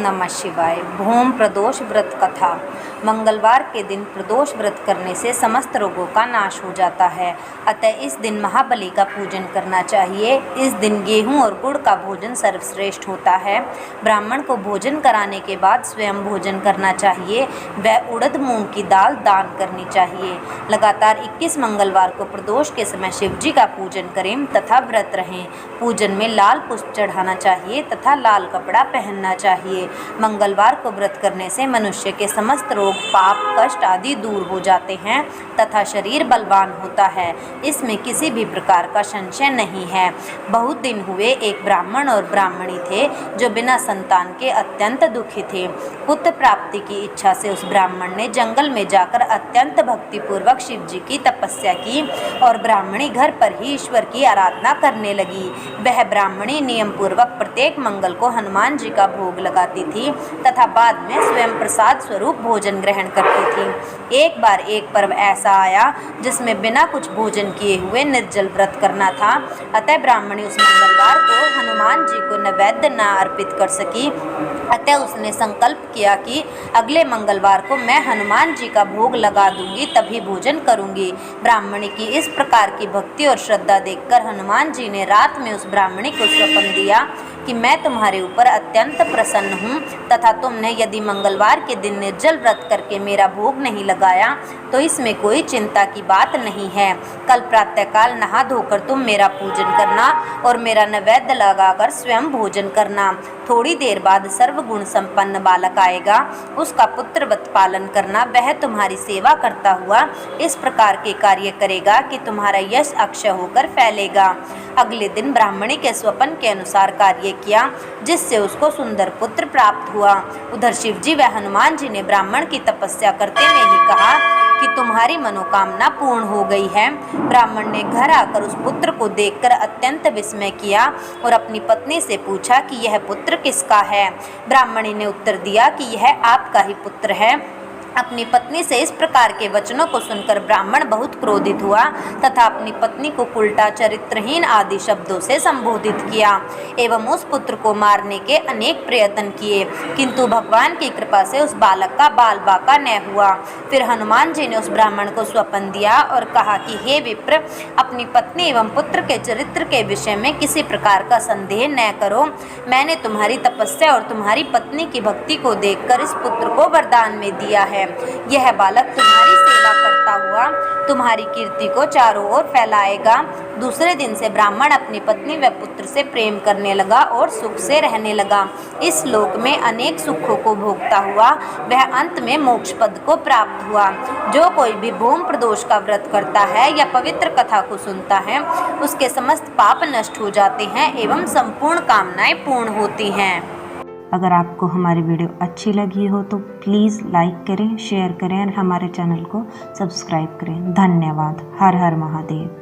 नमः शिवाय। भूम प्रदोष व्रत कथा। मंगलवार के दिन प्रदोष व्रत करने से समस्त रोगों का नाश हो जाता है, अतः इस दिन महाबली का पूजन करना चाहिए। इस दिन गेहूं और गुड़ का भोजन सर्वश्रेष्ठ होता है। ब्राह्मण को भोजन कराने के बाद स्वयं भोजन करना चाहिए। वह उड़द मूंग की दाल दान करनी चाहिए। लगातार 21 मंगलवार को प्रदोष के समय शिव जी का पूजन करें तथा व्रत रहें। पूजन में लाल पुष्प चढ़ाना चाहिए तथा लाल कपड़ा पहनना चाहिए। मंगलवार को व्रत करने से मनुष्य के समस्त रोग, पाप, कष्ट आदि दूर हो जाते हैं तथा शरीर बलवान होता है। इसमें किसी भी प्रकार का संशय नहीं है। बहुत दिन हुए एक ब्राह्मण और ब्राह्मणी थे जो बिना संतान के अत्यंत दुखी थे। पुत्र प्राप्ति की इच्छा से उस ब्राह्मण ने जंगल में जाकर अत्यंत भक्तिपूर्वक शिव जी की तपस्या की और ब्राह्मणी घर पर ही ईश्वर की आराधना करने लगी। वह ब्राह्मणी नियम पूर्वक प्रत्येक मंगल को हनुमान जी का भोग लगाती थी तथा बाद में स्वयं प्रसाद स्वरूप भोजन ग्रहण करती थी। एक बार एक पर्व ऐसा आया जिसमें बिना कुछ भोजन किए हुए निर्जल व्रत करना था, अतः ब्राह्मणी उस मंगलवार को हनुमान जी को नैवेद्य न अर्पित कर सकी। अतः उसने संकल्प किया कि अगले मंगलवार को मैं हनुमान जी का भोग लगा दूंगी, तभी भोजन करूंगी। ब्राह्मणी की इस प्रकार की भक्ति और श्रद्धा देखकर हनुमान जी ने रात में उस ब्राह्मणी को स्वप्न दिया कि मैं तुम्हारे ऊपर अत्यंत प्रसन्न हूँ तथा तुमने यदि मंगलवार के दिन निर्जल व्रत करके मेरा भोग नहीं लगाया तो इसमें कोई चिंता की बात नहीं है। कल प्रातःकाल नहा धोकर तुम मेरा पूजन करना और मेरा नैवेद्य लगाकर स्वयं भोजन करना। थोड़ी देर बाद सर्वगुण संपन्न बालक आएगा, उसका पुत्रवत पालन करना। वह तुम्हारी सेवा करता हुआ इस प्रकार के कार्य करेगा कि तुम्हारा यश अक्षय होकर फैलेगा। अगले दिन ब्राह्मणी के स्वप्न के अनुसार कार्य किया, जिससे उसको सुंदर पुत्र प्राप्त हुआ। उधर शिव जी व हनुमान जी ने ब्राह्मण की तपस्या करते में ही कहा कि तुम्हारी मनोकामना पूर्ण हो गई है। ब्राह्मण ने घर आकर उस पुत्र को देखकर अत्यंत विस्मय किया और अपनी पत्नी से पूछा कि यह पुत्र किसका है। ब्राह्मणी ने उत्तर दिया कि यह आपका ही पुत्र है। अपनी पत्नी से इस प्रकार के वचनों को सुनकर ब्राह्मण बहुत क्रोधित हुआ तथा अपनी पत्नी को उल्टा, चरित्रहीन आदि शब्दों से संबोधित किया एवं उस पुत्र को मारने के अनेक प्रयत्न किए, किंतु भगवान की कृपा से उस बालक का बाल बाका न हुआ। फिर हनुमान जी ने उस ब्राह्मण को स्वप्न दिया और कहा कि हे विप्र, अपनी पत्नी एवं पुत्र के चरित्र के विषय में किसी प्रकार का संदेह न करो। मैंने तुम्हारी तपस्या और तुम्हारी पत्नी की भक्ति को देखकर इस पुत्र को वरदान में दिया है। यह बालक तुम्हारी सेवा करता हुआ तुम्हारी कीर्ति को चारों ओर फैलाएगा। दूसरे दिन से ब्राह्मण अपनी पत्नी व पुत्र से प्रेम करने लगा और सुख से रहने लगा। इस लोक में अनेक सुखों को भोगता हुआ वह अंत में मोक्ष पद को प्राप्त हुआ। जो कोई भी भूम प्रदोष का व्रत करता है या पवित्र कथा को सुनता है, उसके समस्त पाप नष्ट हो जाते हैं एवं संपूर्ण कामनाएं पूर्ण होती हैं। अगर आपको हमारी वीडियो अच्छी लगी हो तो प्लीज़ लाइक करें, शेयर करें और हमारे चैनल को सब्सक्राइब करें। धन्यवाद। हर हर महादेव।